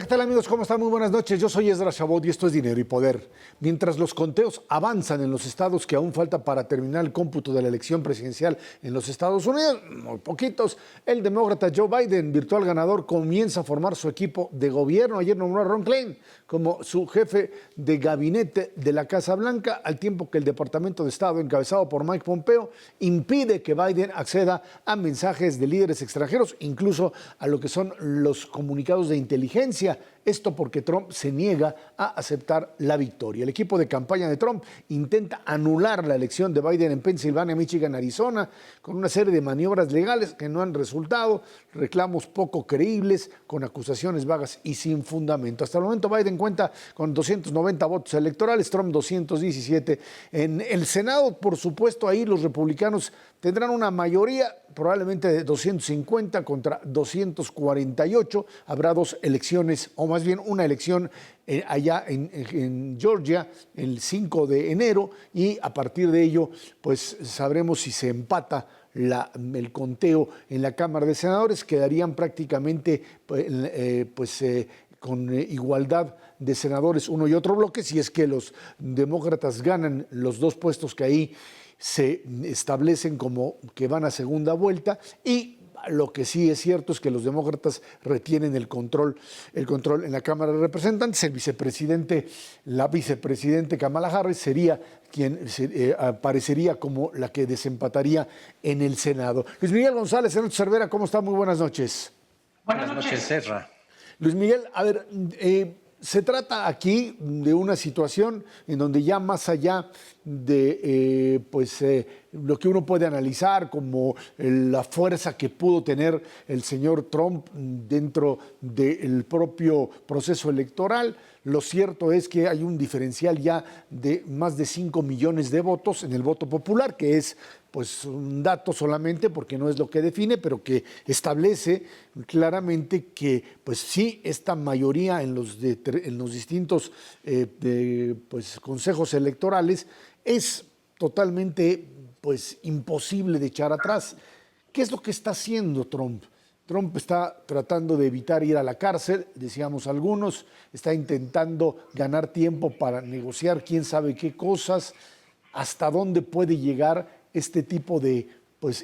¿qué tal amigos? ¿Cómo están? Muy buenas noches. Yo soy Ezra Chabot y esto es Dinero y Poder. Mientras los conteos avanzan en los estados que aún falta para terminar el cómputo de la elección presidencial en los Estados Unidos, muy poquitos, el demócrata Joe Biden, virtual ganador, comienza a formar su equipo de gobierno. Ayer nombró a Ron Klain como su jefe de gabinete de la Casa Blanca, al tiempo que el Departamento de Estado, encabezado por Mike Pompeo, impide que Biden acceda a mensajes de líderes extranjeros, incluso a lo que son los comunicados de inteligencia. Esto porque Trump se niega a aceptar la victoria. El equipo de campaña de Trump intenta anular la elección de Biden en Pensilvania, Michigan, Arizona, con una serie de maniobras legales que no han resultado, reclamos poco creíbles, con acusaciones vagas y sin fundamento. Hasta el momento Biden cuenta con 290 votos electorales, Trump 217. En el Senado, por supuesto, ahí los republicanos tendrán una mayoría, probablemente de 250 contra 248. Habrá dos elecciones, o más bien una elección allá en Georgia el 5 de enero, y a partir de ello pues sabremos si se empata el conteo en la Cámara de Senadores. Quedarían prácticamente con igualdad de senadores uno y otro bloque, si es que los demócratas ganan los dos puestos que ahí se establecen como que van a segunda vuelta. Y lo que sí es cierto es que los demócratas retienen el control en la Cámara de Representantes. La vicepresidente Kamala Harris sería quien aparecería como la que desempataría en el Senado. Luis Miguel González, Senador Cervera, ¿cómo está? Muy buenas noches. Buenas noches, Ezra. Luis Miguel, a ver, se trata aquí de una situación en donde ya más allá de lo que uno puede analizar como la fuerza que pudo tener el señor Trump dentro del propio proceso electoral, lo cierto es que hay un diferencial ya de más de 5 millones de votos en el voto popular, que es pues un dato solamente porque no es lo que define, pero que establece claramente que pues sí, esta mayoría en los distintos consejos electorales es totalmente pues imposible de echar atrás. ¿Qué es lo que está haciendo Trump? Trump está tratando de evitar ir a la cárcel, decíamos algunos, está intentando ganar tiempo para negociar quién sabe qué cosas. ¿Hasta dónde puede llegar este tipo de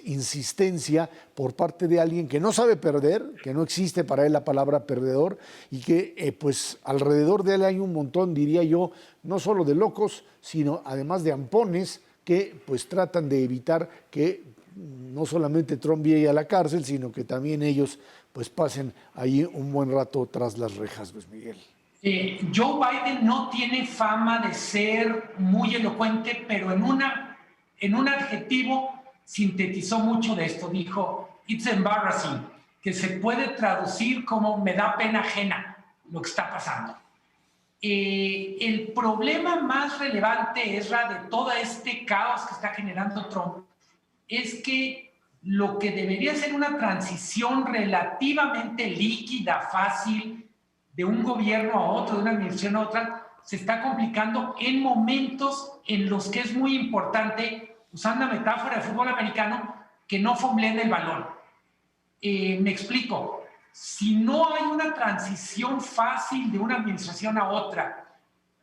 insistencia por parte de alguien que no sabe perder, que no existe para él la palabra perdedor, y que alrededor de él hay un montón, diría yo, no solo de locos, sino además de ampones que tratan de evitar que no solamente Trump llegue a la cárcel, sino que también ellos pasen ahí un buen rato tras las rejas, Luis Miguel? Joe Biden no tiene fama de ser muy elocuente, pero en un adjetivo sintetizó mucho de esto. Dijo, it's embarrassing, que se puede traducir como me da pena ajena lo que está pasando. El problema más relevante, Ezra, de todo este caos que está generando Trump, es que lo que debería ser una transición relativamente líquida, fácil, de un gobierno a otro, de una administración a otra, se está complicando en momentos en los que es muy importante, usando la metáfora de fútbol americano, que no fumbleen el balón. Me explico. Si no hay una transición fácil de una administración a otra,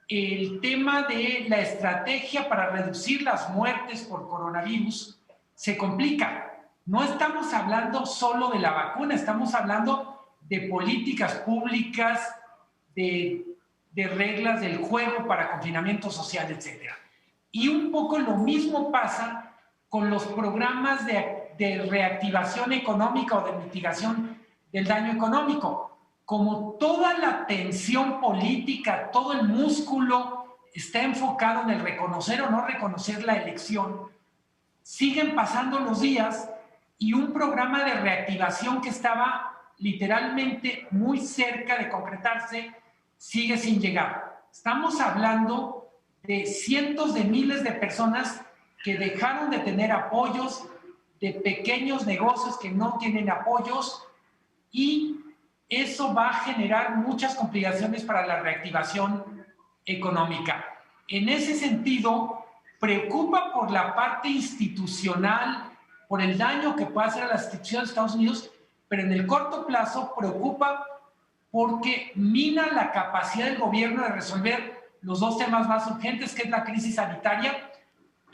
el tema de la estrategia para reducir las muertes por coronavirus se complica. No estamos hablando solo de la vacuna, estamos hablando de políticas públicas, de reglas del juego para confinamiento social, etc. Y un poco lo mismo pasa con los programas de reactivación económica o de mitigación del daño económico. Como toda la tensión política, todo el músculo está enfocado en el reconocer o no reconocer la elección, siguen pasando los días y un programa de reactivación que estaba literalmente muy cerca de concretarse sigue sin llegar. Estamos hablando de cientos de miles de personas que dejaron de tener apoyos, de pequeños negocios que no tienen apoyos, y eso va a generar muchas complicaciones para la reactivación económica. En ese sentido, preocupa por la parte institucional, por el daño que puede hacer a las instituciones de Estados Unidos, pero en el corto plazo preocupa porque mina la capacidad del gobierno de resolver los dos temas más urgentes, que es la crisis sanitaria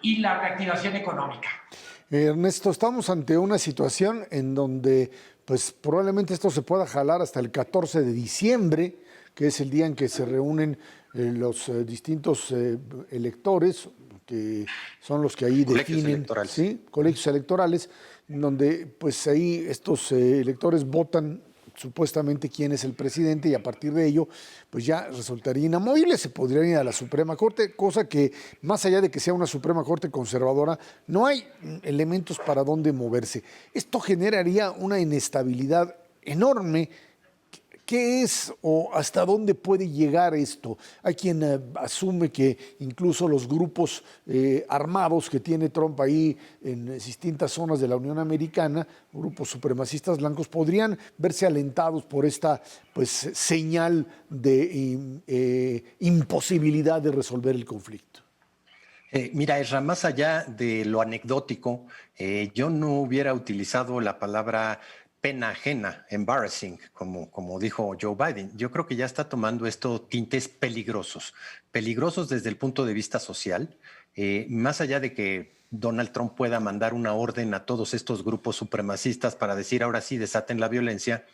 y la reactivación económica. Ernesto, estamos ante una situación en donde pues probablemente esto se pueda jalar hasta el 14 de diciembre, que es el día en que se reúnen los distintos electores, que son los que ahí Colegios definen, electorales. ¿sí? Colegios electorales, en donde pues ahí estos electores votan supuestamente quién es el presidente y a partir de ello pues ya resultaría inamovible, se podrían ir a la Suprema Corte, cosa que más allá de que sea una Suprema Corte conservadora, no hay elementos para dónde moverse. Esto generaría una inestabilidad enorme. ¿Qué es o hasta dónde puede llegar esto? Hay quien asume que incluso los grupos armados que tiene Trump ahí en distintas zonas de la Unión Americana, grupos supremacistas blancos, podrían verse alentados por esta pues, señal de imposibilidad de resolver el conflicto. Mira, Ezra, más allá de lo anecdótico, yo no hubiera utilizado la palabra pena ajena, embarrassing, como dijo Joe Biden. Yo creo que ya está tomando esto tintes peligrosos, peligrosos desde el punto de vista social, más allá de que Donald Trump pueda mandar una orden a todos estos grupos supremacistas para decir ahora sí desaten la violencia.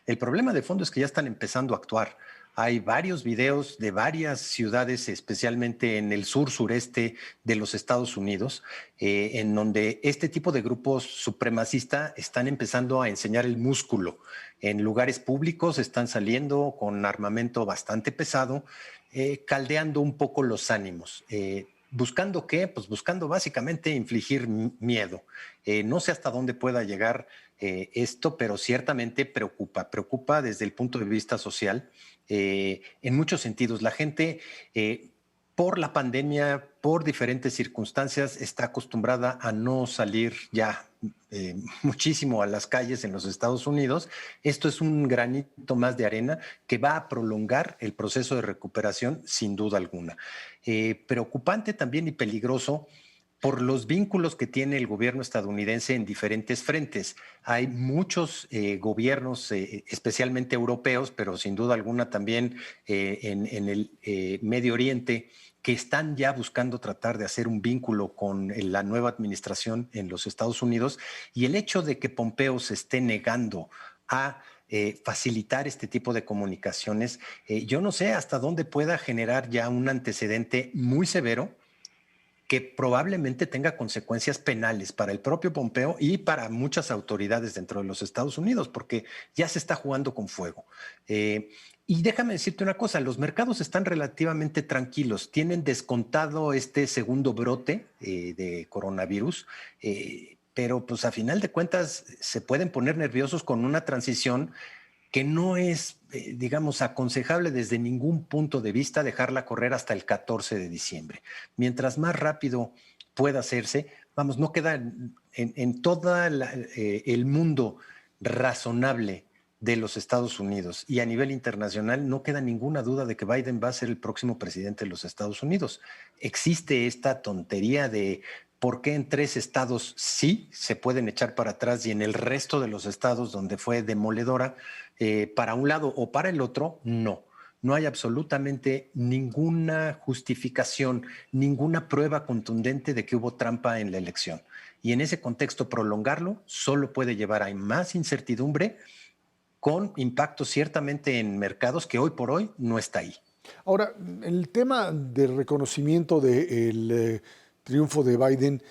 El problema de fondo es que ya están empezando a actuar. Hay varios videos de varias ciudades, especialmente en el sur-sureste de los Estados Unidos, en donde este tipo de grupos supremacistas están empezando a enseñar el músculo. En lugares públicos están saliendo con armamento bastante pesado, caldeando un poco los ánimos. ¿Buscando qué? Pues buscando básicamente infligir miedo. No sé hasta dónde pueda llegar esto, pero ciertamente preocupa desde el punto de vista social. En muchos sentidos, la gente por la pandemia, por diferentes circunstancias, está acostumbrada a no salir ya muchísimo a las calles en los Estados Unidos. Esto es un granito más de arena que va a prolongar el proceso de recuperación sin duda alguna. Preocupante también y peligroso por los vínculos que tiene el gobierno estadounidense en diferentes frentes. Hay muchos gobiernos, especialmente europeos, pero sin duda alguna también en el Medio Oriente, que están ya buscando tratar de hacer un vínculo con la nueva administración en los Estados Unidos, y el hecho de que Pompeo se esté negando a facilitar este tipo de comunicaciones, yo no sé hasta dónde pueda generar ya un antecedente muy severo que probablemente tenga consecuencias penales para el propio Pompeo y para muchas autoridades dentro de los Estados Unidos, porque ya se está jugando con fuego. Y déjame decirte una cosa, los mercados están relativamente tranquilos, tienen descontado este segundo brote de coronavirus, pero pues a final de cuentas se pueden poner nerviosos con una transición que no es, digamos, aconsejable desde ningún punto de vista dejarla correr hasta el 14 de diciembre. Mientras más rápido pueda hacerse, vamos, no queda en todo el mundo razonable de los Estados Unidos y a nivel internacional no queda ninguna duda de que Biden va a ser el próximo presidente de los Estados Unidos. Existe esta tontería de por qué en 3 estados sí se pueden echar para atrás y en el resto de los estados donde fue demoledora, para un lado o para el otro, no. No hay absolutamente ninguna justificación, ninguna prueba contundente de que hubo trampa en la elección. Y en ese contexto, prolongarlo solo puede llevar a más incertidumbre con impacto ciertamente en mercados que hoy por hoy no está ahí. Ahora, el tema del reconocimiento del triunfo de Biden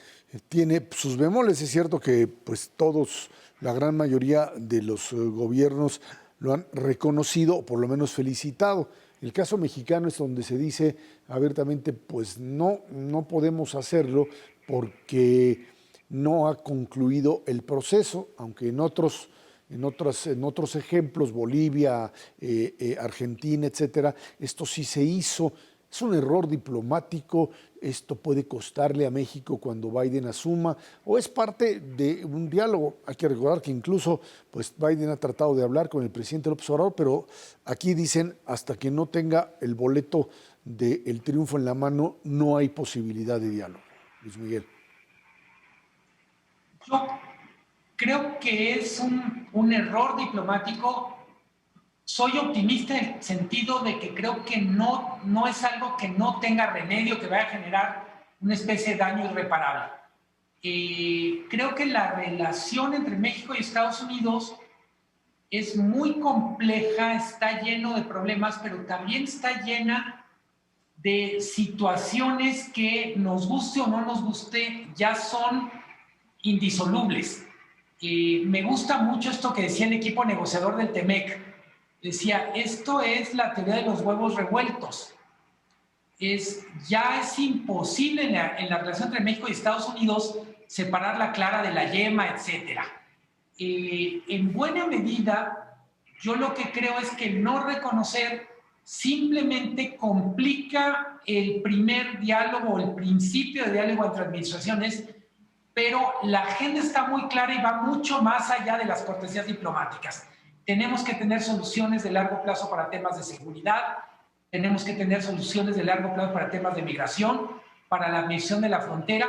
tiene sus bemoles. Es cierto que pues todos, la gran mayoría de los gobiernos lo han reconocido o por lo menos felicitado. El caso mexicano es donde se dice abiertamente, pues no podemos hacerlo porque no ha concluido el proceso, aunque en otros ejemplos, Bolivia, Argentina, etcétera, esto sí se hizo. Es un error diplomático, esto puede costarle a México cuando Biden asuma, o es parte de un diálogo. Hay que recordar que incluso pues, Biden ha tratado de hablar con el presidente López Obrador, pero aquí dicen, hasta que no tenga el boleto del triunfo en la mano, no hay posibilidad de diálogo. Luis Miguel. Yo creo que es un error diplomático, soy optimista en el sentido de que creo que no es algo que no tenga remedio, que vaya a generar una especie de daño irreparable. Creo que la relación entre México y Estados Unidos es muy compleja, está lleno de problemas, pero también está llena de situaciones que, nos guste o no nos guste, ya son indisolubles. Me gusta mucho esto que decía el equipo negociador del TEMEC. Decía, esto es la teoría de los huevos revueltos. Ya es imposible en la relación entre México y Estados Unidos separar la clara de la yema, etc. En buena medida, yo lo que creo es que no reconocer simplemente complica el primer diálogo, el principio de diálogo entre administraciones, pero la agenda está muy clara y va mucho más allá de las cortesías diplomáticas. Tenemos que tener soluciones de largo plazo para temas de seguridad, tenemos que tener soluciones de largo plazo para temas de migración, para la administración de la frontera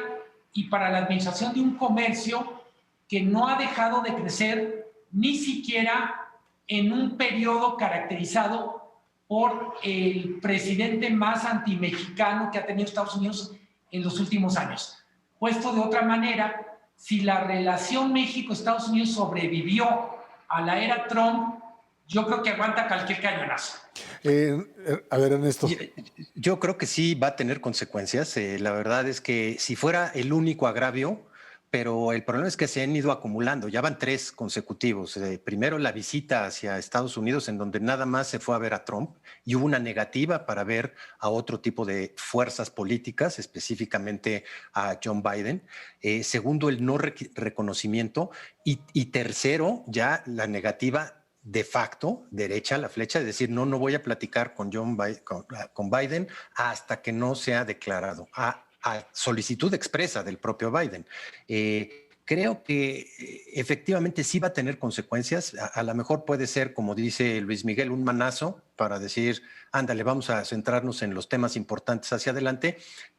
y para la administración de un comercio que no ha dejado de crecer ni siquiera en un periodo caracterizado por el presidente más antimexicano que ha tenido Estados Unidos en los últimos años. Puesto de otra manera, si la relación México-Estados Unidos sobrevivió a la era Trump, yo creo que aguanta cualquier cañonazo. A ver, Ernesto. Yo creo que sí va a tener consecuencias. La verdad es que si fuera el único agravio, pero el problema es que se han ido acumulando. Ya van 3 consecutivos. Primero la visita hacia Estados Unidos, en donde nada más se fue a ver a Trump y hubo una negativa para ver a otro tipo de fuerzas políticas, específicamente a John Biden. Segundo, el no reconocimiento. Y tercero, ya la negativa de facto, derecha, la flecha, es decir, no voy a platicar con Biden hasta que no sea declarado, a solicitud expresa del propio Biden. Creo que efectivamente sí va a tener consecuencias. A lo mejor puede ser, como dice Luis Miguel, un manazo para decir, ándale, vamos a centrarnos en los temas importantes hacia adelante,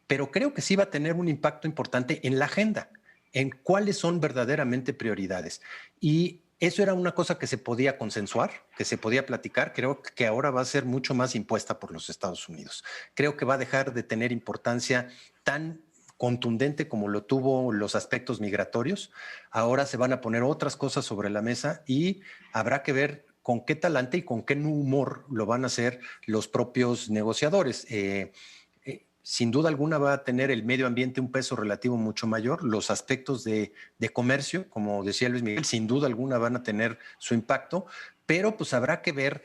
pero creo que sí va a tener un impacto importante en la agenda, en cuáles son verdaderamente prioridades. Y eso era una cosa que se podía consensuar, que se podía platicar. Creo que ahora va a ser mucho más impuesta por los Estados Unidos. Creo que va a dejar de tener importancia tan contundente como lo tuvo los aspectos migratorios. Ahora se van a poner otras cosas sobre la mesa y habrá que ver con qué talante y con qué humor lo van a hacer los propios negociadores. Sin duda alguna va a tener el medio ambiente un peso relativo mucho mayor. Los aspectos de comercio, como decía Luis Miguel, sin duda alguna van a tener su impacto, pero pues habrá que ver,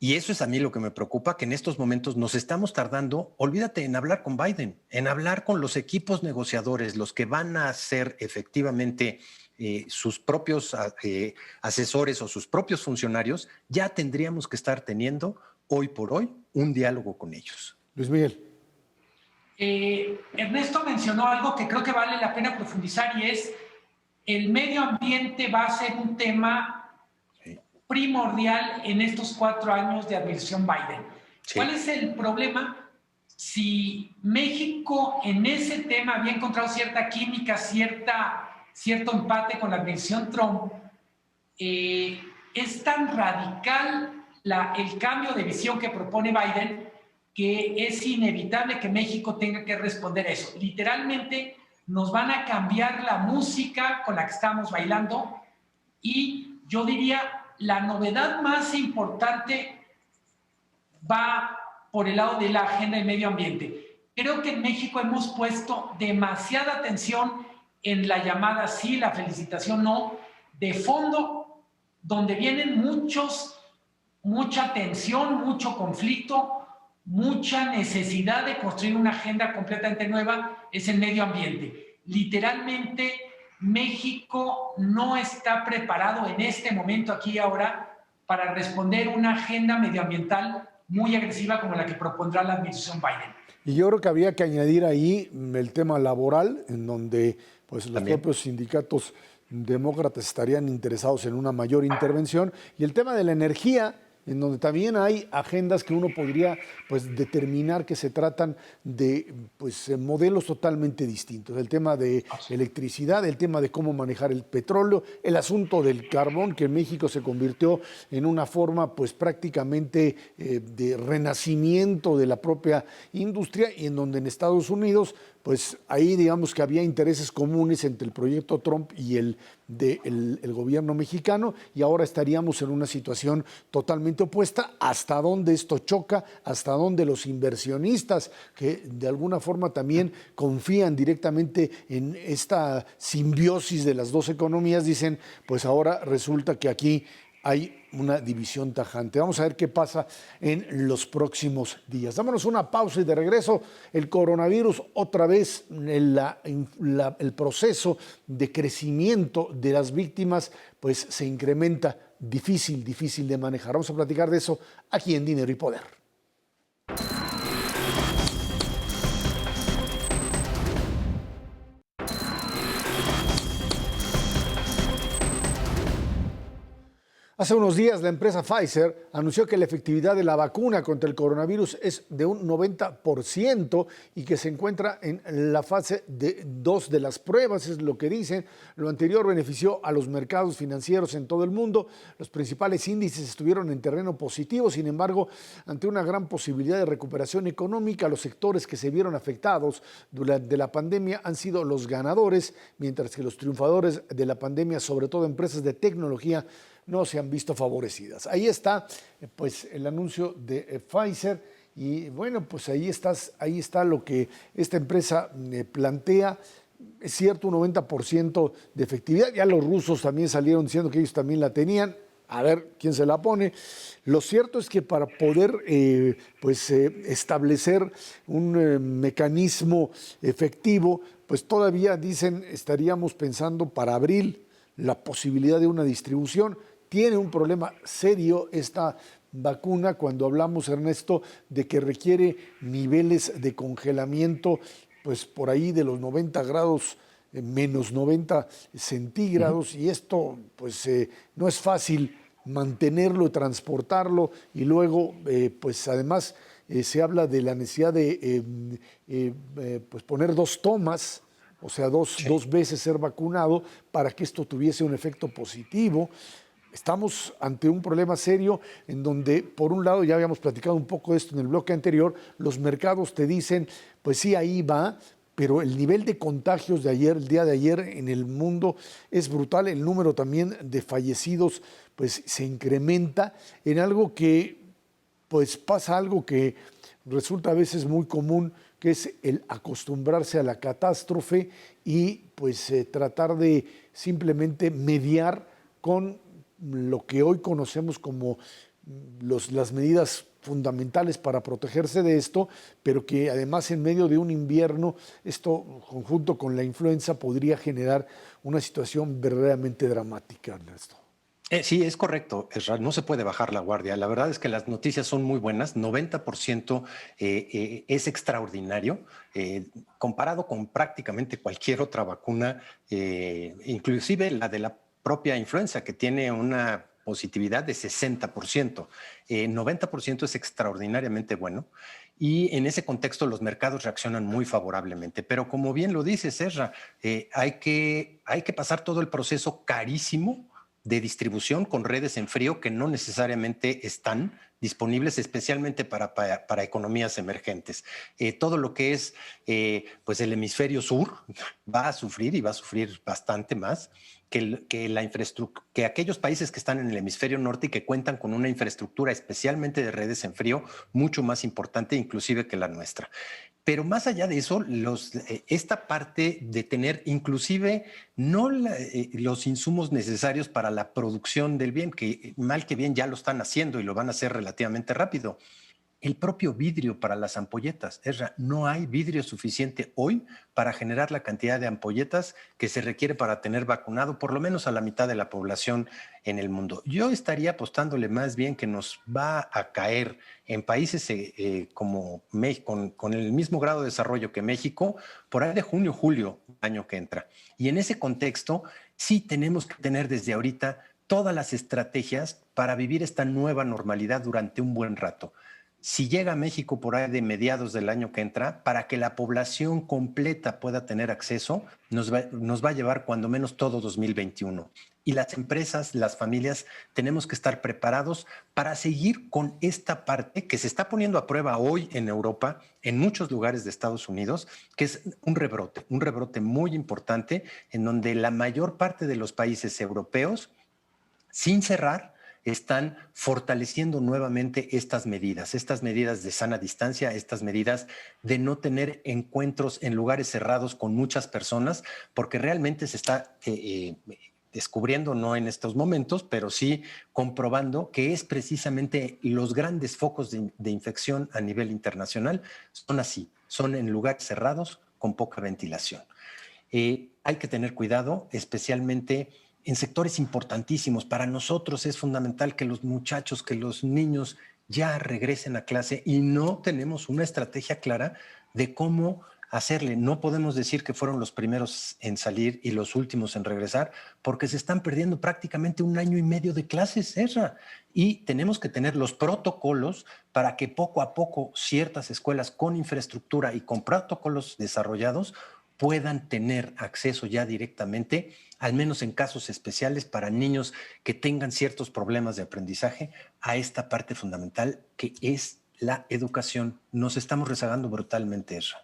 y eso es a mí lo que me preocupa, que en estos momentos nos estamos tardando, olvídate en hablar con Biden, en hablar con los equipos negociadores, los que van a ser efectivamente sus propios asesores o sus propios funcionarios. Ya tendríamos que estar teniendo hoy por hoy un diálogo con ellos. Luis Miguel. Ernesto mencionó algo que creo que vale la pena profundizar y es el medio ambiente va a ser un tema primordial en estos 4 años de administración Biden. Sí. ¿Cuál es el problema? Si México en ese tema había encontrado cierta química, cierto empate con la administración Trump, es tan radical el cambio de visión que propone Biden que es inevitable que México tenga que responder eso. Literalmente nos van a cambiar la música con la que estamos bailando y yo diría la novedad más importante va por el lado de la agenda del medio ambiente. Creo que en México hemos puesto demasiada atención en la llamada sí, la felicitación no, de fondo, donde vienen mucha tensión, mucho conflicto, mucha necesidad de construir una agenda completamente nueva, es el medio ambiente. Literalmente, México no está preparado en este momento, aquí y ahora, para responder una agenda medioambiental muy agresiva como la que propondrá la administración Biden. Y yo creo que había que añadir ahí el tema laboral, en donde pues, los propios sindicatos demócratas estarían interesados en una mayor intervención, y el tema de la energía, en donde también hay agendas que uno podría pues determinar que se tratan de pues modelos totalmente distintos. El tema de electricidad, el tema de cómo manejar el petróleo, el asunto del carbón, que en México se convirtió en una forma pues prácticamente de renacimiento de la propia industria, y en donde en Estados Unidos pues ahí digamos que había intereses comunes entre el proyecto Trump y el gobierno mexicano, y ahora estaríamos en una situación totalmente opuesta. ¿Hasta dónde esto choca? ¿Hasta dónde los inversionistas, que de alguna forma también confían directamente en esta simbiosis de las dos economías, dicen, pues ahora resulta que aquí hay una división tajante? Vamos a ver qué pasa en los próximos días. Dámonos una pausa y de regreso, el coronavirus, otra vez el proceso de crecimiento de las víctimas pues se incrementa, difícil de manejar. Vamos a platicar de eso aquí en Dinero y Poder. Hace unos días la empresa Pfizer anunció que la efectividad de la vacuna contra el coronavirus es de un 90% y que se encuentra en la fase 2 de las pruebas, es lo que dicen. Lo anterior benefició a los mercados financieros en todo el mundo. Los principales índices estuvieron en terreno positivo. Sin embargo, ante una gran posibilidad de recuperación económica, los sectores que se vieron afectados durante la pandemia han sido los ganadores, mientras que los triunfadores de la pandemia, sobre todo empresas de tecnología, no se han visto favorecidas. Ahí está pues el anuncio de Pfizer, y bueno, pues ahí está lo que esta empresa plantea. Es cierto, un 90% de efectividad. Ya los rusos también salieron diciendo que ellos también la tenían. A ver quién se la pone. Lo cierto es que para poder establecer un mecanismo efectivo, pues todavía dicen estaríamos pensando para abril la posibilidad de una distribución. Tiene un problema serio esta vacuna cuando hablamos, Ernesto, de que requiere niveles de congelamiento pues por ahí de los 90 grados, menos 90 centígrados, y esto pues no es fácil mantenerlo y transportarlo, y luego pues además se habla de la necesidad de pues poner 2 tomas, o sea, dos veces ser vacunado para que esto tuviese un efecto positivo. Estamos ante un problema serio en donde, por un lado, ya habíamos platicado un poco de esto en el bloque anterior, los mercados te dicen, pues sí, ahí va, pero el nivel de contagios de ayer, el día de ayer en el mundo es brutal. El número también de fallecidos pues se incrementa en algo que pues pasa algo que resulta a veces muy común, que es el acostumbrarse a la catástrofe y pues tratar de simplemente mediar con lo que hoy conocemos como las medidas fundamentales para protegerse de esto, pero que además en medio de un invierno, esto conjunto con la influenza podría generar una situación verdaderamente dramática, Ernesto. Sí, es correcto, Ezra, no se puede bajar la guardia. La verdad es que las noticias son muy buenas, 90% es extraordinario, comparado con prácticamente cualquier otra vacuna, inclusive la de la propia influenza, que tiene una positividad de 60%. 90% es extraordinariamente bueno, y en ese contexto los mercados reaccionan muy favorablemente. Pero como bien lo dice Ezra, hay que pasar todo el proceso carísimo de distribución con redes en frío que no necesariamente están disponibles, especialmente para economías emergentes. Todo lo que es pues el hemisferio sur va a sufrir, y va a sufrir bastante más que aquellos países que están en el hemisferio norte y que cuentan con una infraestructura, especialmente de redes en frío, mucho más importante inclusive que la nuestra. Pero más allá de eso, esta parte de tener inclusive no los insumos necesarios para la producción del bien, que mal que bien ya lo están haciendo y lo van a hacer relativamente rápido. El propio vidrio para las ampolletas. Ezra, no hay vidrio suficiente hoy para generar la cantidad de ampolletas que se requiere para tener vacunado por lo menos a la mitad de la población en el mundo. Yo estaría apostándole más bien que nos va a caer en países como México, con el mismo grado de desarrollo que México, por ahí de junio, julio, año que entra. Y en ese contexto, sí tenemos que tener desde ahorita todas las estrategias para vivir esta nueva normalidad durante un buen rato. Si llega a México por ahí de mediados del año que entra, para que la población completa pueda tener acceso, nos va a llevar cuando menos todo 2021. Y las empresas, las familias, tenemos que estar preparados para seguir con esta parte que se está poniendo a prueba hoy en Europa, en muchos lugares de Estados Unidos, que es un rebrote muy importante, en donde la mayor parte de los países europeos, sin cerrar, están fortaleciendo nuevamente estas medidas de sana distancia, estas medidas de no tener encuentros en lugares cerrados con muchas personas, porque realmente se está descubriendo, no en estos momentos, pero sí comprobando que es precisamente los grandes focos de infección a nivel internacional son así, son en lugares cerrados con poca ventilación. Hay que tener cuidado, especialmente en sectores importantísimos. Para nosotros es fundamental que los muchachos, que los niños ya regresen a clase y no tenemos una estrategia clara de cómo hacerle. No podemos decir que fueron los primeros en salir y los últimos en regresar, porque se están perdiendo prácticamente 1 año y medio de clases, Ezra. Y tenemos que tener los protocolos para que poco a poco ciertas escuelas con infraestructura y con protocolos desarrollados puedan tener acceso ya directamente, al menos en casos especiales para niños que tengan ciertos problemas de aprendizaje, a esta parte fundamental que es la educación. Nos estamos rezagando brutalmente, Ezra.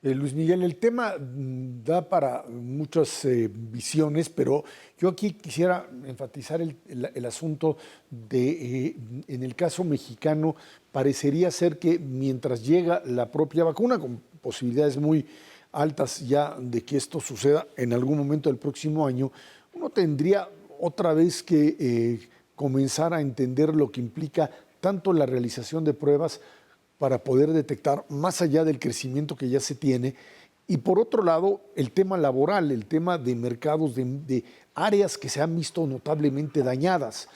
Luis Miguel, el tema da para muchas visiones, pero yo aquí quisiera enfatizar el asunto de, en el caso mexicano, parecería ser que mientras llega la propia vacuna, con posibilidades muy altas ya de que esto suceda en algún momento del próximo año, uno tendría otra vez que comenzar a entender lo que implica tanto la realización de pruebas para poder detectar más allá del crecimiento que ya se tiene, y por otro lado el tema laboral, el tema de mercados, de áreas que se han visto notablemente dañadas.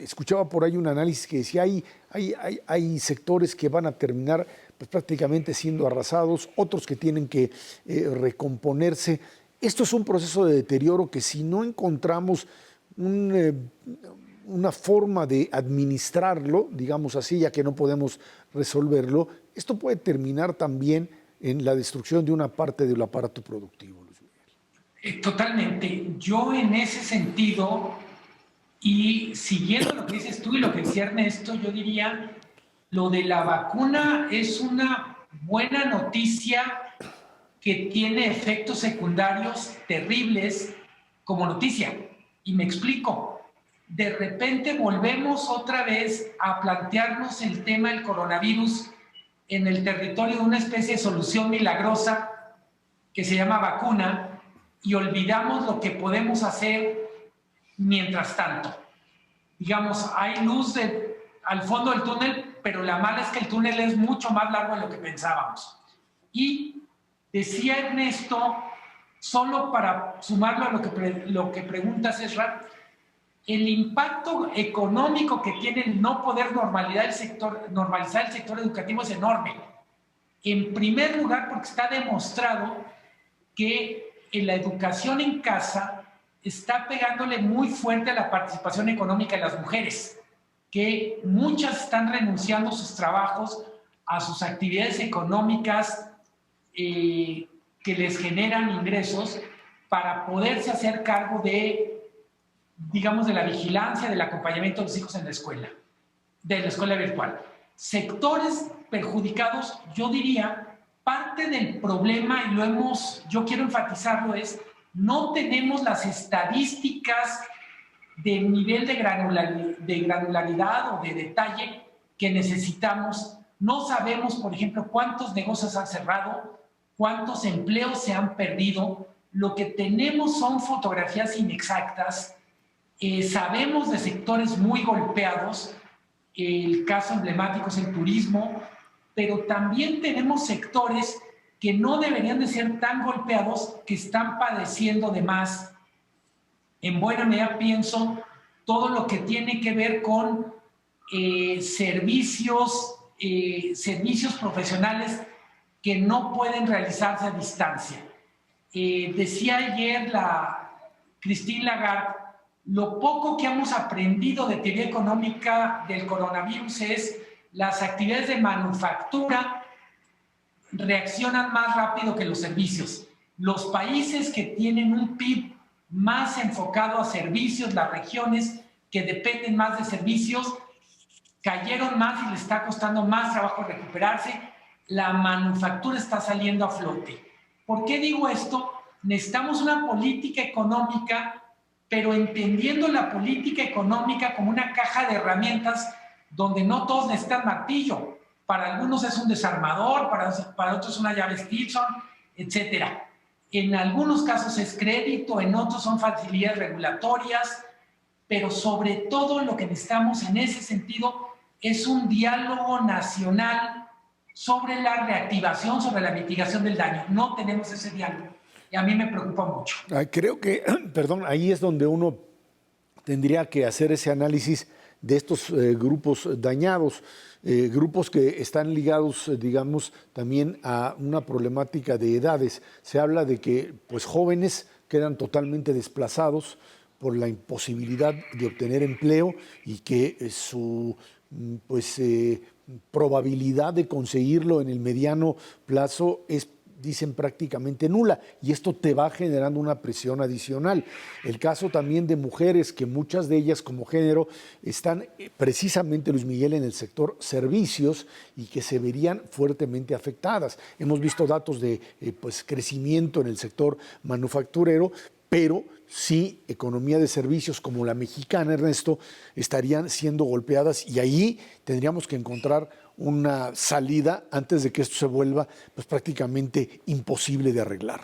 Escuchaba por ahí un análisis que decía hay sectores que van a terminar pues, prácticamente siendo arrasados, otros que tienen que recomponerse. Esto es un proceso de deterioro que si no encontramos una forma de administrarlo, digamos así, ya que no podemos resolverlo, esto puede terminar también en la destrucción de una parte del aparato productivo. Luis Miguel. Totalmente. Yo en ese sentido, y siguiendo lo que dices tú y lo que decía Ernesto, yo diría, lo de la vacuna es una buena noticia que tiene efectos secundarios terribles como noticia. Y me explico. De repente volvemos otra vez a plantearnos el tema del coronavirus en el territorio de una especie de solución milagrosa que se llama vacuna y olvidamos lo que podemos hacer mientras tanto. Digamos, hay luz al fondo del túnel, pero la mala es que el túnel es mucho más largo de lo que pensábamos. Y decía Ernesto, solo para sumarlo a lo que preguntas, Ezra, el impacto económico que tiene el no poder normalizar el sector educativo es enorme. En primer lugar, porque está demostrado que en la educación en casa está pegándole muy fuerte a la participación económica de las mujeres, que muchas están renunciando a sus trabajos, a sus actividades económicas que les generan ingresos para poderse hacer cargo de, digamos, de la vigilancia, del acompañamiento de los hijos en la escuela, de la escuela virtual. Sectores perjudicados, yo diría, parte del problema, y yo quiero enfatizarlo, es no tenemos las estadísticas de nivel de granularidad o de detalle que necesitamos. No sabemos, por ejemplo, cuántos negocios han cerrado, cuántos empleos se han perdido. Lo que tenemos son fotografías inexactas. Sabemos de sectores muy golpeados, el caso emblemático es el turismo, pero también tenemos sectores que no deberían de ser tan golpeados, que están padeciendo de más. En buena medida pienso todo lo que tiene que ver con servicios profesionales que no pueden realizarse a distancia. Decía ayer Christine Lagarde, Lo poco que hemos aprendido de teoría económica del coronavirus es las actividades de manufactura reaccionan más rápido que los servicios. Los países que tienen un PIB más enfocado a servicios, las regiones que dependen más de servicios, cayeron más y les está costando más trabajo recuperarse. La manufactura está saliendo a flote. ¿Por qué digo esto? Necesitamos una política económica, pero entendiendo la política económica como una caja de herramientas donde no todos necesitan martillo. Para algunos es un desarmador, para otros una llave Stilson, etc. En algunos casos es crédito, en otros son facilidades regulatorias, pero sobre todo lo que necesitamos en ese sentido es un diálogo nacional sobre la reactivación, sobre la mitigación del daño. No tenemos ese diálogo y a mí me preocupa mucho. Creo que, perdón, ahí es donde uno tendría que hacer ese análisis de estos grupos dañados, grupos que están ligados, digamos, también a una problemática de edades. Se habla de que pues, jóvenes quedan totalmente desplazados por la imposibilidad de obtener empleo y que su probabilidad de conseguirlo en el mediano plazo es, dicen, prácticamente nula, y esto te va generando una presión adicional. El caso también de mujeres, que muchas de ellas como género están precisamente, Luis Miguel, en el sector servicios y que se verían fuertemente afectadas. Hemos visto datos de crecimiento en el sector manufacturero, pero sí, economía de servicios como la mexicana, Ernesto, estarían siendo golpeadas y ahí tendríamos que encontrar una salida antes de que esto se vuelva pues, prácticamente imposible de arreglar.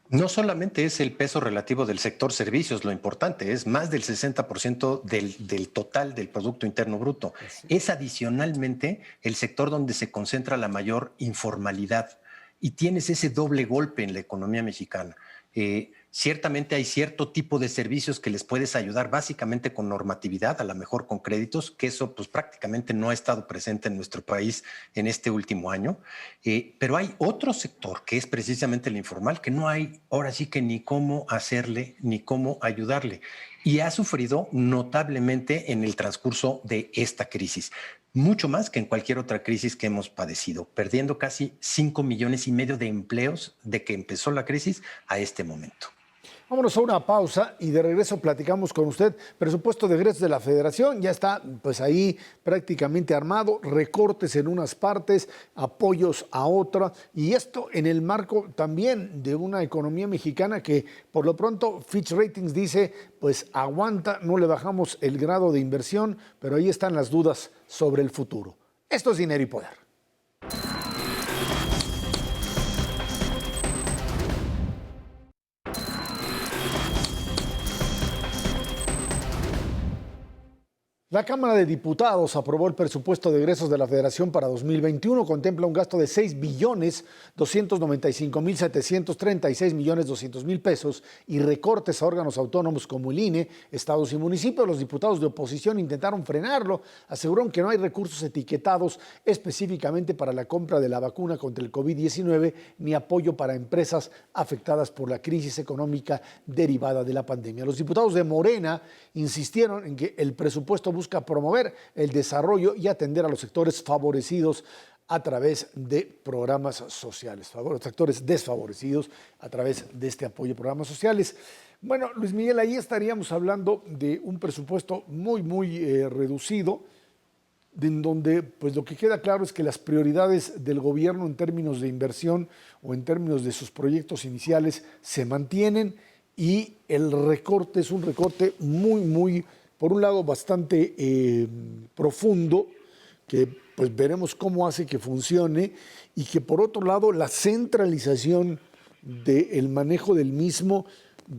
No solamente es el peso relativo del sector servicios lo importante, es más del 60% del total del Producto Interno Bruto. Sí. Es adicionalmente el sector donde se concentra la mayor informalidad y tienes ese doble golpe en la economía mexicana. Ciertamente hay cierto tipo de servicios que les puedes ayudar básicamente con normatividad, a lo mejor con créditos, que eso pues prácticamente no ha estado presente en nuestro país en este último año, pero hay otro sector que es precisamente el informal, que no hay ahora sí que ni cómo hacerle ni cómo ayudarle, y ha sufrido notablemente en el transcurso de esta crisis, mucho más que en cualquier otra crisis que hemos padecido, perdiendo casi 5,5 millones de empleos de que empezó la crisis a este momento. Vámonos a una pausa y de regreso platicamos con usted. Presupuesto de egresos de la Federación ya está pues ahí prácticamente armado, recortes en unas partes, apoyos a otra, y esto en el marco también de una economía mexicana que por lo pronto Fitch Ratings dice pues aguanta, no le bajamos el grado de inversión, pero ahí están las dudas sobre el futuro. Esto es Dinero y Poder. La Cámara de Diputados aprobó el presupuesto de egresos de la Federación para 2021. Contempla un gasto de 6,295,736,200,000 pesos y recortes a órganos autónomos como el INE, estados y municipios. Los diputados de oposición intentaron frenarlo. Aseguraron que no hay recursos etiquetados específicamente para la compra de la vacuna contra el COVID-19 ni apoyo para empresas afectadas por la crisis económica derivada de la pandemia. Los diputados de Morena insistieron en que el presupuesto busca promover el desarrollo y atender a los sectores favorecidos a través de programas sociales, los sectores desfavorecidos a través de este apoyo a programas sociales. Bueno, Luis Miguel, ahí estaríamos hablando de un presupuesto muy reducido, en donde pues lo que queda claro es que las prioridades del gobierno en términos de inversión o en términos de sus proyectos iniciales se mantienen, y el recorte es un recorte muy por un lado bastante profundo, que pues veremos cómo hace que funcione, y que por otro lado la centralización del manejo del mismo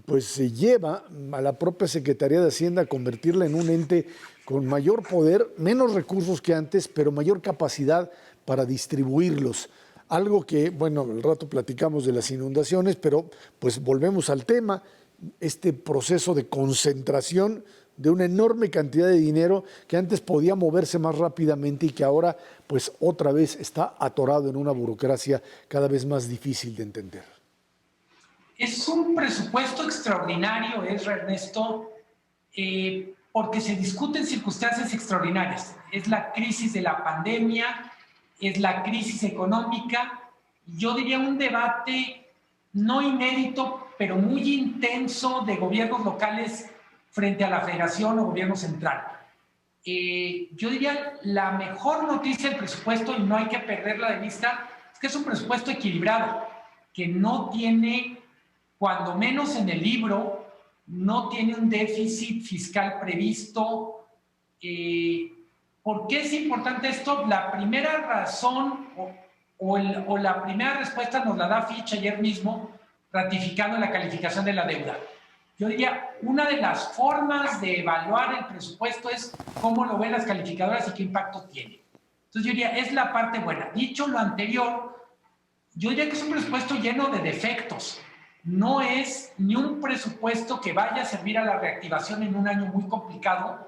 pues se lleva a la propia Secretaría de Hacienda a convertirla en un ente con mayor poder, menos recursos que antes, pero mayor capacidad para distribuirlos. Algo que, bueno, al rato platicamos de las inundaciones, pero pues volvemos al tema, este proceso de concentración de una enorme cantidad de dinero que antes podía moverse más rápidamente y que ahora pues otra vez está atorado en una burocracia cada vez más difícil de entender. Es un presupuesto extraordinario, Ernesto. porque se discuten circunstancias extraordinarias. Es la crisis de la pandemia, es la crisis económica. Yo diría un debate no inédito, pero muy intenso de gobiernos locales frente a la federación o gobierno central. Yo diría la mejor noticia del presupuesto, y no hay que perderla de vista, es que es un presupuesto equilibrado, que no tiene, cuando menos en el libro, no tiene un déficit fiscal previsto. ¿Por qué es importante esto? La primera razón o la primera respuesta nos la da Fitch ayer mismo, ratificando la calificación de la deuda. Yo diría, una de las formas de evaluar el presupuesto es cómo lo ven las calificadoras y qué impacto tiene. Entonces yo diría, es la parte buena. Dicho lo anterior, yo diría que es un presupuesto lleno de defectos. No es ni un presupuesto que vaya a servir a la reactivación en un año muy complicado,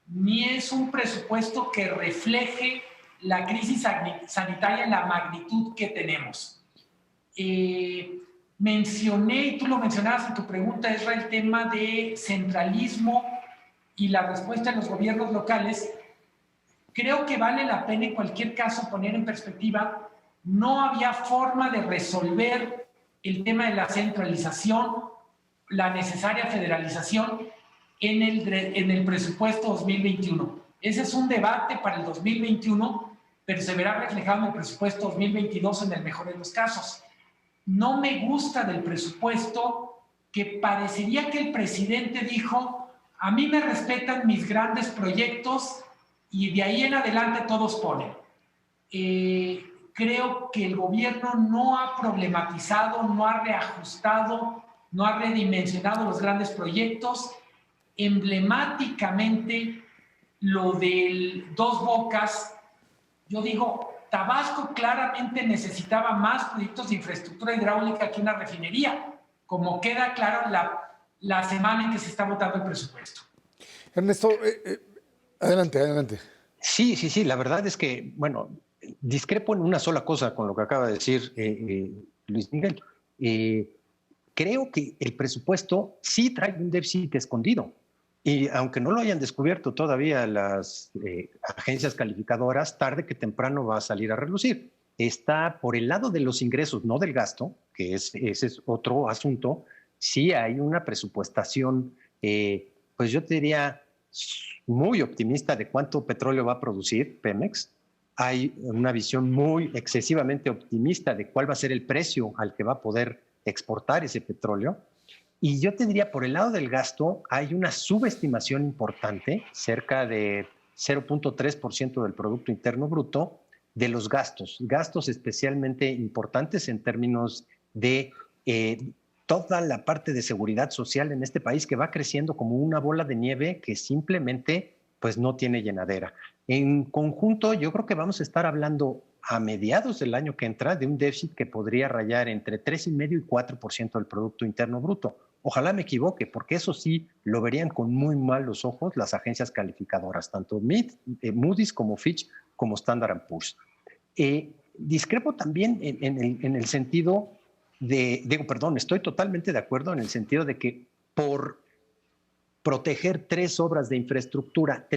ni es un presupuesto que refleje la crisis sanitaria en la magnitud que tenemos. Mencioné, y tú lo mencionabas en tu pregunta, Ezra, el tema de centralismo y la respuesta de los gobiernos locales. Creo que vale la pena en cualquier caso poner en perspectiva, no había forma de resolver el tema de la centralización, la necesaria federalización en el presupuesto 2021. Ese es un debate para el 2021, pero se verá reflejado en el presupuesto 2022 en el mejor de los casos. No me gusta del presupuesto que parecería que el presidente dijo, a mí me respetan mis grandes proyectos y de ahí en adelante todos ponen. Creo que el gobierno no ha problematizado, no ha reajustado, no ha redimensionado los grandes proyectos. Emblemáticamente, lo del Dos Bocas, yo digo, Tabasco claramente necesitaba más proyectos de infraestructura hidráulica que una refinería, como queda claro la semana en que se está votando el presupuesto. Ernesto, adelante. Sí, la verdad es que, bueno, discrepo en una sola cosa con lo que acaba de decir Luis Miguel. Creo que el presupuesto sí trae un déficit escondido. Y aunque no lo hayan descubierto todavía las agencias calificadoras, tarde que temprano va a salir a relucir. Está por el lado de los ingresos, no del gasto, que ese es otro asunto. Sí hay una presupuestación, pues yo te diría, muy optimista de cuánto petróleo va a producir Pemex. Hay una visión muy excesivamente optimista de cuál va a ser el precio al que va a poder exportar ese petróleo. Y yo te diría, por el lado del gasto, hay una subestimación importante, cerca de 0.3% del Producto Interno Bruto, de los gastos especialmente importantes en términos de toda la parte de seguridad social en este país, que va creciendo como una bola de nieve que simplemente pues no tiene llenadera. En conjunto, yo creo que vamos a estar hablando a mediados del año que entra de un déficit que podría rayar entre 3,5% y 4% del Producto Interno Bruto. Ojalá me equivoque, porque eso sí lo verían con muy malos ojos las agencias calificadoras, tanto Moody's como Fitch como Standard & Poor's. Discrepo también en el sentido estoy totalmente de acuerdo en el sentido de que por proteger tres obras de infraestructura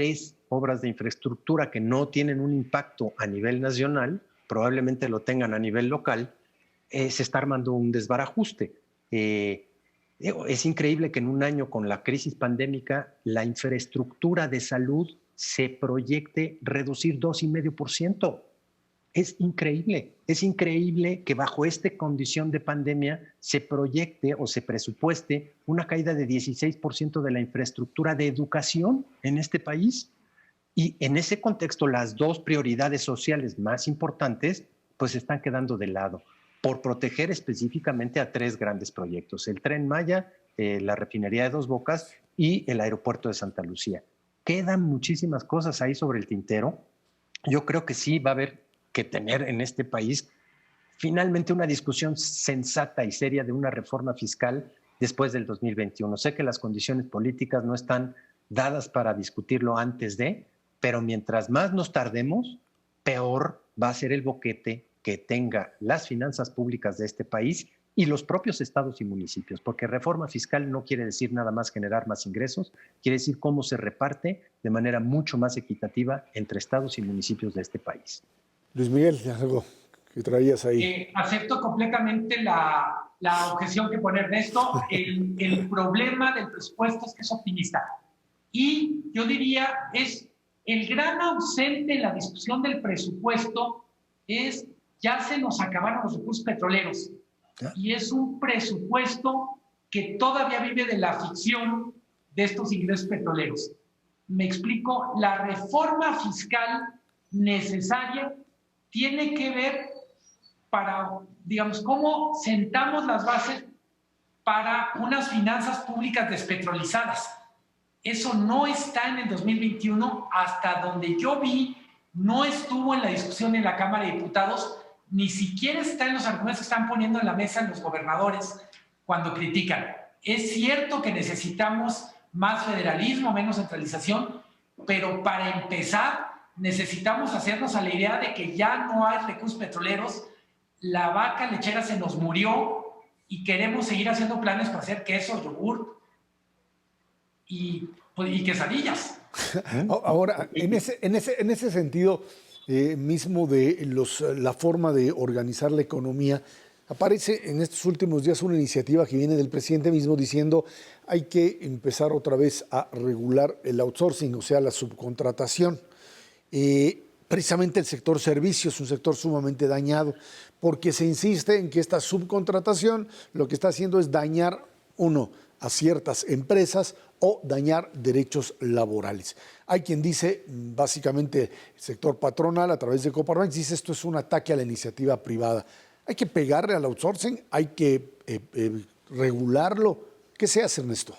que no tienen un impacto a nivel nacional, probablemente lo tengan a nivel local, se está armando un desbarajuste. Es increíble que en un año con la crisis pandémica la infraestructura de salud se proyecte reducir 2,5%. Es increíble que bajo esta condición de pandemia se proyecte o se presupueste una caída de 16% de la infraestructura de educación en este país. Y en ese contexto, las dos prioridades sociales más importantes pues están quedando de lado por proteger específicamente a tres grandes proyectos: el Tren Maya, la refinería de Dos Bocas y el aeropuerto de Santa Lucía. Quedan muchísimas cosas ahí sobre el tintero. Yo creo que sí va a haber que tener en este país finalmente una discusión sensata y seria de una reforma fiscal después del 2021. Sé que las condiciones políticas no están dadas para discutirlo antes de, pero mientras más nos tardemos, peor va a ser el boquete que tenga las finanzas públicas de este país y los propios estados y municipios, porque reforma fiscal no quiere decir nada más generar más ingresos, quiere decir cómo se reparte de manera mucho más equitativa entre estados y municipios de este país. Luis Miguel, algo que traías ahí. Acepto completamente la objeción que pone Ernesto. El problema del presupuesto es que es optimista. Y yo diría, es el gran ausente en la discusión del presupuesto es ya se nos acabaron los recursos petroleros. Y es un presupuesto que todavía vive de la ficción de estos ingresos petroleros. Me explico, la reforma fiscal necesaria tiene que ver para, digamos, cómo sentamos las bases para unas finanzas públicas despetrolizadas. Eso no está en el 2021, hasta donde yo vi, no estuvo en la discusión en la Cámara de Diputados, ni siquiera está en los argumentos que están poniendo en la mesa los gobernadores cuando critican. Es cierto que necesitamos más federalismo, menos centralización, pero para empezar necesitamos hacernos a la idea de que ya no hay recursos petroleros, la vaca lechera se nos murió y queremos seguir haciendo planes para hacer queso, yogur y quesadillas. Ahora, en ese sentido mismo de la forma de organizar la economía, aparece en estos últimos días una iniciativa que viene del presidente mismo diciendo hay que empezar otra vez a regular el outsourcing, o sea, la subcontratación. Precisamente el sector servicios, un sector sumamente dañado, porque se insiste en que esta subcontratación lo que está haciendo es dañar, uno, a ciertas empresas o dañar derechos laborales. Hay quien dice, básicamente el sector patronal a través de Coparmex, dice esto es un ataque a la iniciativa privada. Hay que pegarle al outsourcing, hay que regularlo. ¿Qué se hace, Ernesto?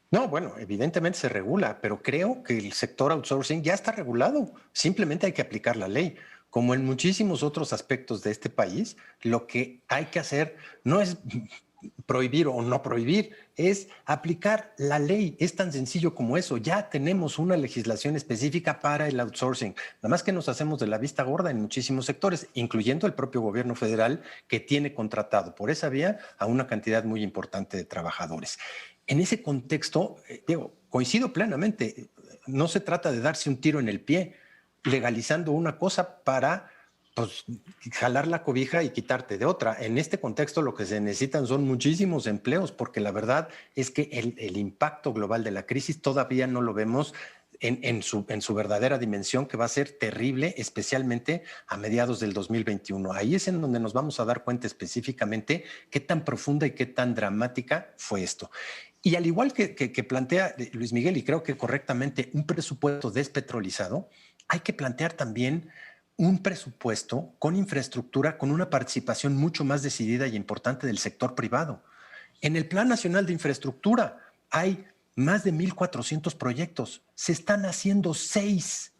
No, bueno, evidentemente se regula, pero creo que el sector outsourcing ya está regulado. Simplemente hay que aplicar la ley. Como en muchísimos otros aspectos de este país, lo que hay que hacer no es prohibir o no prohibir, es aplicar la ley. Es tan sencillo como eso. Ya tenemos una legislación específica para el outsourcing. Nada más que nos hacemos de la vista gorda en muchísimos sectores, incluyendo el propio gobierno federal, que tiene contratado por esa vía a una cantidad muy importante de trabajadores. En ese contexto, Diego, coincido plenamente. No se trata de darse un tiro en el pie legalizando una cosa para jalar la cobija y quitarte de otra. En este contexto lo que se necesitan son muchísimos empleos, porque la verdad es que el impacto global de la crisis todavía no lo vemos en su verdadera dimensión, que va a ser terrible, especialmente a mediados del 2021. Ahí es en donde nos vamos a dar cuenta específicamente qué tan profunda y qué tan dramática fue esto. Y al igual que plantea Luis Miguel, y creo que correctamente, un presupuesto despetrolizado, hay que plantear también un presupuesto con infraestructura, con una participación mucho más decidida y importante del sector privado. En el Plan Nacional de Infraestructura hay más de 1,400 proyectos. Se están haciendo 6.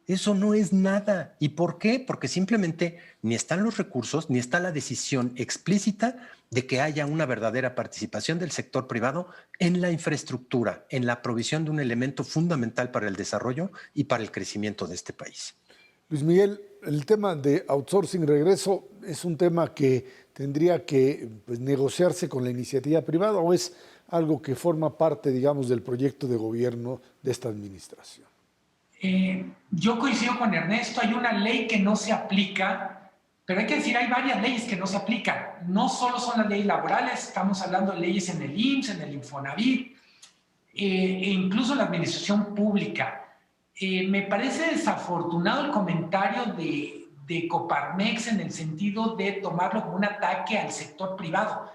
Eso no es nada. ¿Y por qué? Porque simplemente ni están los recursos, ni está la decisión explícita de que haya una verdadera participación del sector privado en la infraestructura, en la provisión de un elemento fundamental para el desarrollo y para el crecimiento de este país. Luis Miguel, el tema de outsourcing regreso es un tema que tendría que negociarse con la iniciativa privada, ¿o es algo que forma parte, digamos, del proyecto de gobierno de esta administración? Yo coincido con Ernesto, hay una ley que no se aplica, pero hay que decir, hay varias leyes que no se aplican. No solo son las leyes laborales, estamos hablando de leyes en el IMSS, en el Infonavit, e incluso en la administración pública. Me parece desafortunado el comentario de Coparmex en el sentido de tomarlo como un ataque al sector privado.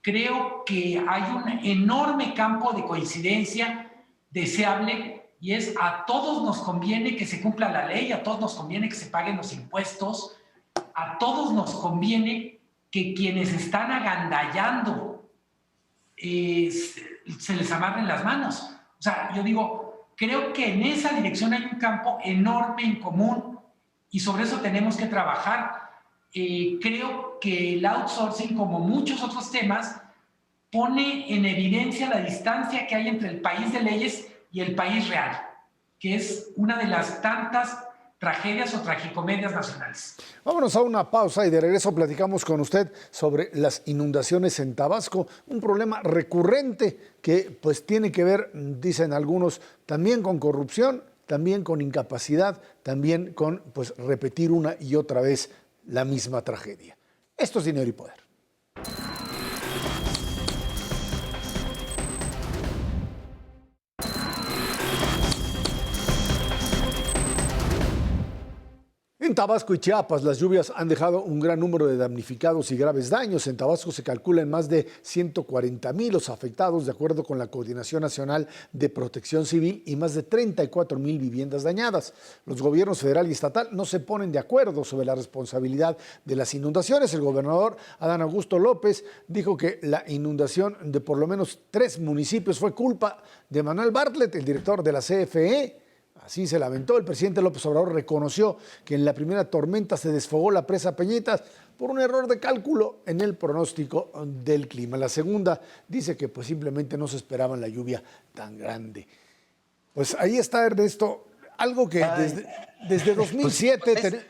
Creo que hay un enorme campo de coincidencia deseable, y es a todos nos conviene que se cumpla la ley, a todos nos conviene que se paguen los impuestos, a todos nos conviene que quienes están agandallando se les amarren las manos. O sea, yo digo, creo que en esa dirección hay un campo enorme en común y sobre eso tenemos que trabajar. Creo que el outsourcing, como muchos otros temas, pone en evidencia la distancia que hay entre el país de leyes y el país real, que es una de las tantas tragedias o tragicomedias nacionales. Vámonos a una pausa y de regreso platicamos con usted sobre las inundaciones en Tabasco, un problema recurrente que pues tiene que ver, dicen algunos, también con corrupción, también con incapacidad, también con pues repetir una y otra vez la misma tragedia. Esto es Dinero y Poder. En Tabasco y Chiapas, las lluvias han dejado un gran número de damnificados y graves daños. En Tabasco se calculan más de 140,000 los afectados, de acuerdo con la Coordinación Nacional de Protección Civil, y más de 34,000 viviendas dañadas. Los gobiernos federal y estatal no se ponen de acuerdo sobre la responsabilidad de las inundaciones. El gobernador Adán Augusto López dijo que la inundación de por lo menos 3 municipios fue culpa de Manuel Bartlett, el director de la CFE. Así se lamentó. El presidente López Obrador reconoció que en la primera tormenta se desfogó la presa Peñitas por un error de cálculo en el pronóstico del clima. La segunda dice que pues simplemente no se esperaba la lluvia tan grande. Pues ahí está, Ernesto, algo que desde 2007...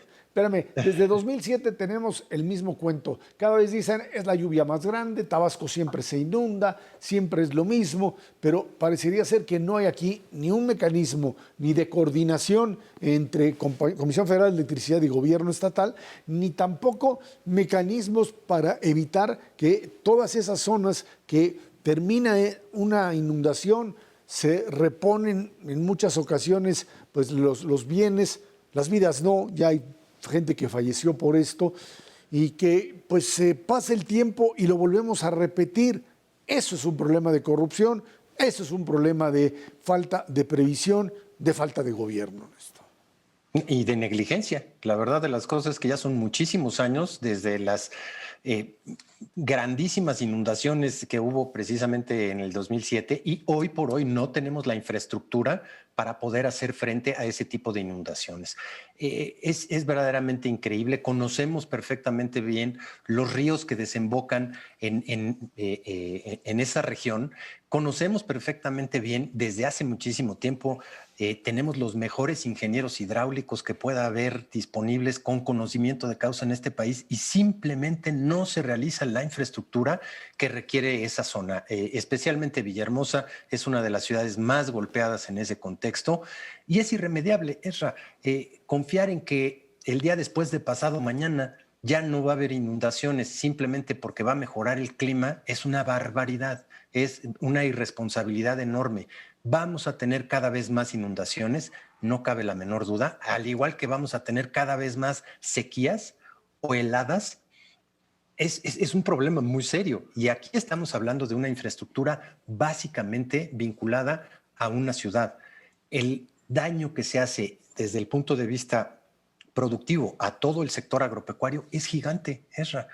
desde 2007 tenemos el mismo cuento. Cada vez dicen, es la lluvia más grande, Tabasco siempre se inunda, siempre es lo mismo, pero parecería ser que no hay aquí ni un mecanismo ni de coordinación entre Comisión Federal de Electricidad y Gobierno Estatal, ni tampoco mecanismos para evitar que todas esas zonas que termina una inundación se reponen en muchas ocasiones pues los bienes, las vidas no, ya hay gente que falleció por esto y que pues se pasa el tiempo y lo volvemos a repetir. Eso es un problema de corrupción, eso es un problema de falta de previsión, de falta de gobierno. Y de negligencia. La verdad de las cosas es que ya son muchísimos años desde las grandísimas inundaciones que hubo precisamente en el 2007 y hoy por hoy no tenemos la infraestructura para poder hacer frente a ese tipo de inundaciones. Es verdaderamente increíble. Conocemos perfectamente bien los ríos que desembocan en esa región. Conocemos perfectamente bien desde hace muchísimo tiempo. Tenemos los mejores ingenieros hidráulicos que pueda haber disponibles con conocimiento de causa en este país y simplemente no se realiza la infraestructura que requiere esa zona. Especialmente Villahermosa es una de las ciudades más golpeadas en ese contexto y es irremediable, Ezra. Confiar en que el día después de pasado mañana ya no va a haber inundaciones simplemente porque va a mejorar el clima es una barbaridad, es una irresponsabilidad enorme. Vamos a tener cada vez más inundaciones, no cabe la menor duda, al igual que vamos a tener cada vez más sequías o heladas. Es un problema muy serio y aquí estamos hablando de una infraestructura básicamente vinculada a una ciudad. El daño que se hace desde el punto de vista productivo a todo el sector agropecuario es gigante, Ezra.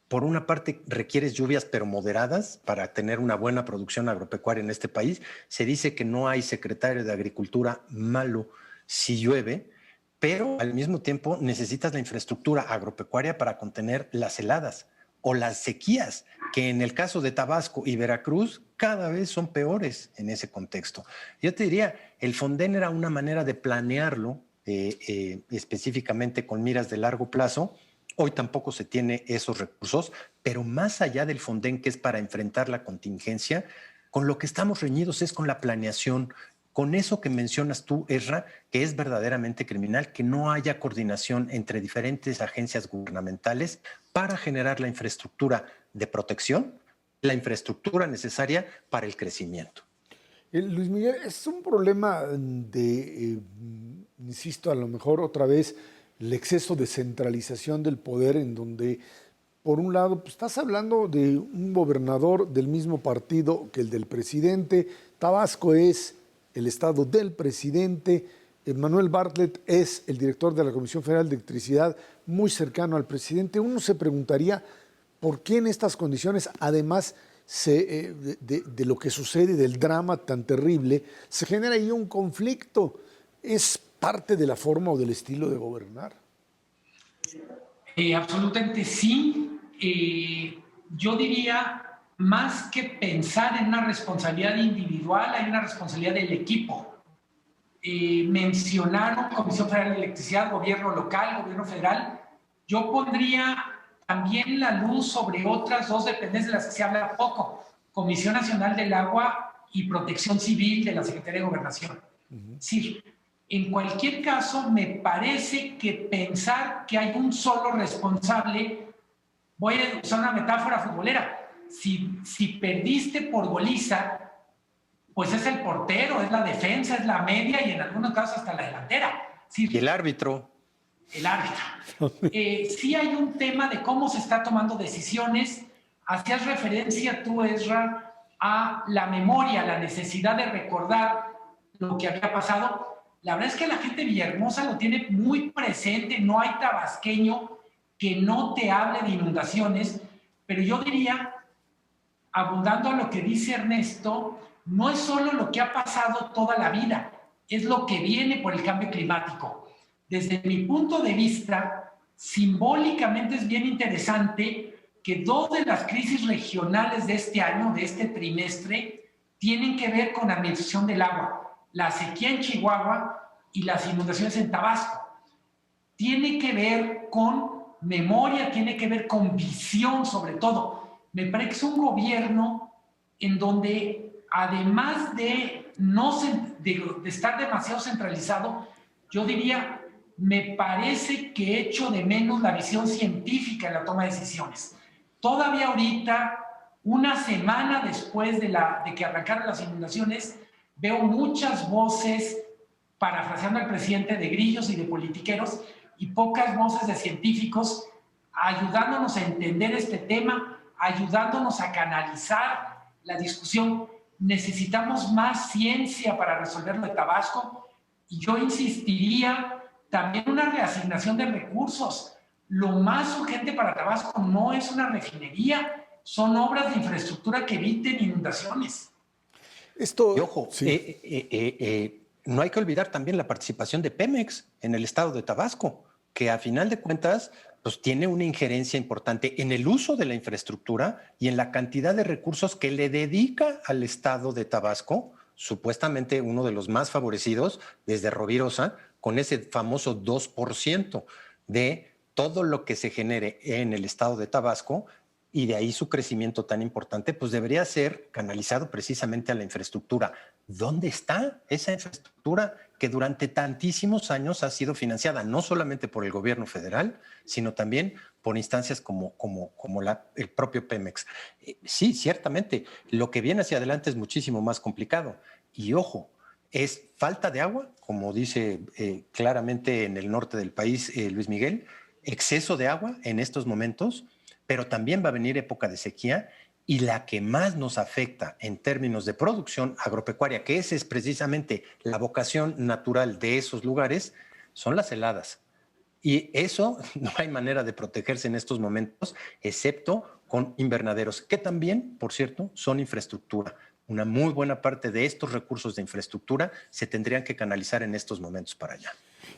Por una parte, requieres lluvias pero moderadas para tener una buena producción agropecuaria en este país. Se dice que no hay secretario de Agricultura malo si llueve, pero al mismo tiempo necesitas la infraestructura agropecuaria para contener las heladas o las sequías, que en el caso de Tabasco y Veracruz cada vez son peores en ese contexto. Yo te diría, el Fonden era una manera de planearlo específicamente con miras de largo plazo. Hoy tampoco se tiene esos recursos, pero más allá del Fonden, que es para enfrentar la contingencia, con lo que estamos reñidos es con la planeación, con eso que mencionas tú, Ezra, que es verdaderamente criminal, que no haya coordinación entre diferentes agencias gubernamentales para generar la infraestructura de protección, la infraestructura necesaria para el crecimiento. Luis Miguel, es un problema de, insisto, a lo mejor otra vez, el exceso de centralización del poder, en donde, por un lado, pues, estás hablando de un gobernador del mismo partido que el del presidente. Tabasco es el estado del presidente. Manuel Bartlett es el director de la Comisión Federal de Electricidad, muy cercano al presidente. Uno se preguntaría por qué en estas condiciones, además de lo que sucede, del drama tan terrible, se genera ahí un conflicto. ¿Es parte de la forma o del estilo de gobernar? Absolutamente sí. Yo diría, más que pensar en una responsabilidad individual, hay una responsabilidad del equipo. mencionaron Comisión Federal de Electricidad, gobierno local, gobierno federal. Yo pondría también la luz sobre otras dos dependencias de las que se habla poco, Comisión Nacional del Agua y Protección Civil de la Secretaría de Gobernación. Sí, en cualquier caso, me parece que pensar que hay un solo responsable, voy a usar una metáfora futbolera, si perdiste por goliza, pues es el portero, es la defensa, es la media y en algunos casos hasta la delantera. Sí, y el árbitro. El árbitro. Sí hay un tema de cómo se está tomando decisiones. Hacías referencia tú, Ezra, a la memoria, la necesidad de recordar lo que había pasado. La verdad es que la gente de Villahermosa lo tiene muy presente, no hay tabasqueño que no te hable de inundaciones, pero yo diría, abundando a lo que dice Ernesto, no es solo lo que ha pasado toda la vida, es lo que viene por el cambio climático. Desde mi punto de vista, simbólicamente es bien interesante que dos de las crisis regionales de este año, de este trimestre, tienen que ver con la administración del agua. La sequía en Chihuahua y las inundaciones en Tabasco. Tiene que ver con memoria, tiene que ver con visión sobre todo. Me parece que es un gobierno en donde, además de estar demasiado centralizado, yo diría, me parece que echo de menos la visión científica en la toma de decisiones. Todavía ahorita, una semana después de que arrancaron las inundaciones, veo muchas voces, parafraseando al presidente, de grillos y de politiqueros, y pocas voces de científicos ayudándonos a entender este tema, ayudándonos a canalizar la discusión. Necesitamos más ciencia para resolver lo de Tabasco, y yo insistiría también una reasignación de recursos. Lo más urgente para Tabasco no es una refinería, son obras de infraestructura que eviten inundaciones. Esto, y ojo, no hay que olvidar también la participación de Pemex en el estado de Tabasco, que a final de cuentas pues, tiene una injerencia importante en el uso de la infraestructura y en la cantidad de recursos que le dedica al estado de Tabasco, supuestamente uno de los más favorecidos desde Rovirosa, con ese famoso 2% de todo lo que se genere en el estado de Tabasco, y de ahí su crecimiento tan importante, pues debería ser canalizado precisamente a la infraestructura. ¿Dónde está esa infraestructura que durante tantísimos años ha sido financiada no solamente por el gobierno federal, sino también por instancias como el propio Pemex? Sí, ciertamente, lo que viene hacia adelante es muchísimo más complicado. Y ojo, es falta de agua, como dice claramente en el norte del país Luis Miguel, exceso de agua en estos momentos, pero también va a venir época de sequía, y la que más nos afecta en términos de producción agropecuaria, que esa es precisamente la vocación natural de esos lugares, son las heladas. Y eso no hay manera de protegerse en estos momentos, excepto con invernaderos, que también, por cierto, son infraestructura. Una muy buena parte de estos recursos de infraestructura se tendrían que canalizar en estos momentos para allá.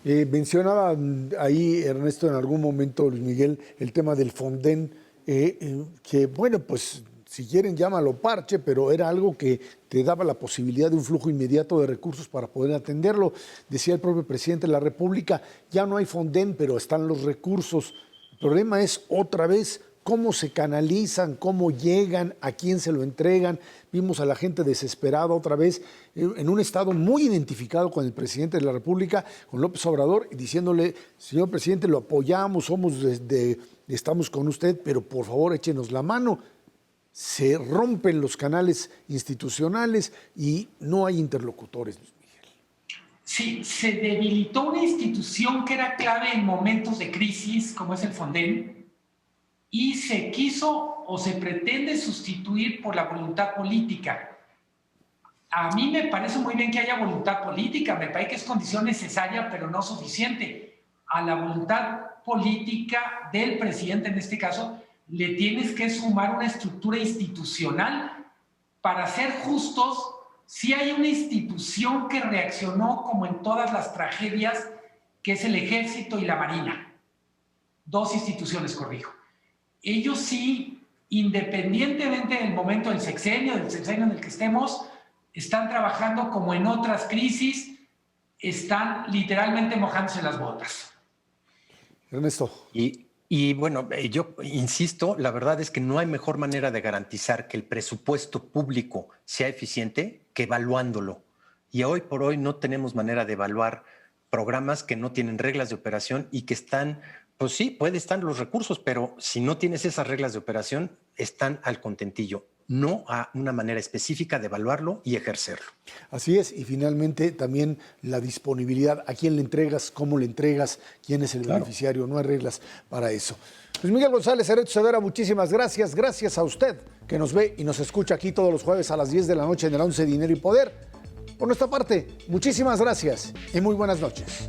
Mencionaba ahí, Ernesto, en algún momento, Luis Miguel, el tema del Fonden, que, bueno, pues si quieren llámalo parche, pero era algo que te daba la posibilidad de un flujo inmediato de recursos para poder atenderlo. Decía el propio presidente de la República, ya no hay Fonden, pero están los recursos. El problema es, otra vez, cómo se canalizan, cómo llegan, a quién se lo entregan. Vimos a la gente desesperada otra vez, en un estado muy identificado con el presidente de la República, con López Obrador, diciéndole, señor presidente, lo apoyamos, estamos con usted, pero por favor échenos la mano. Se rompen los canales institucionales y no hay interlocutores, Luis Miguel. Sí, se debilitó una institución que era clave en momentos de crisis, como es el Fonden, y se quiso o se pretende sustituir por la voluntad política. A mí me parece muy bien que haya voluntad política, me parece que es condición necesaria, pero no suficiente. A la voluntad política del presidente, en este caso, le tienes que sumar una estructura institucional. Para ser justos, sí hay una institución que reaccionó como en todas las tragedias, que es el Ejército y la Marina. Dos instituciones, corrijo. Ellos sí, independientemente del momento del sexenio en el que estemos, están trabajando como en otras crisis. están literalmente mojándose las botas. Ernesto. Y bueno, yo insisto, la verdad es que no hay mejor manera de garantizar que el presupuesto público sea eficiente que evaluándolo. Y hoy por hoy no tenemos manera de evaluar programas que no tienen reglas de operación y que están, pues sí, pueden estar los recursos, pero si no tienes esas reglas de operación, están al contentillo. No a una manera específica de evaluarlo y ejercerlo. Así es, y finalmente también la disponibilidad, a quién le entregas, cómo le entregas, quién es el beneficiario, no hay reglas para eso. Pues Miguel González, Hereto Severa, muchísimas gracias, gracias a usted que nos ve y nos escucha aquí todos los jueves a las 10 de la noche en el 11 Dinero y Poder. Por nuestra parte, muchísimas gracias y muy buenas noches.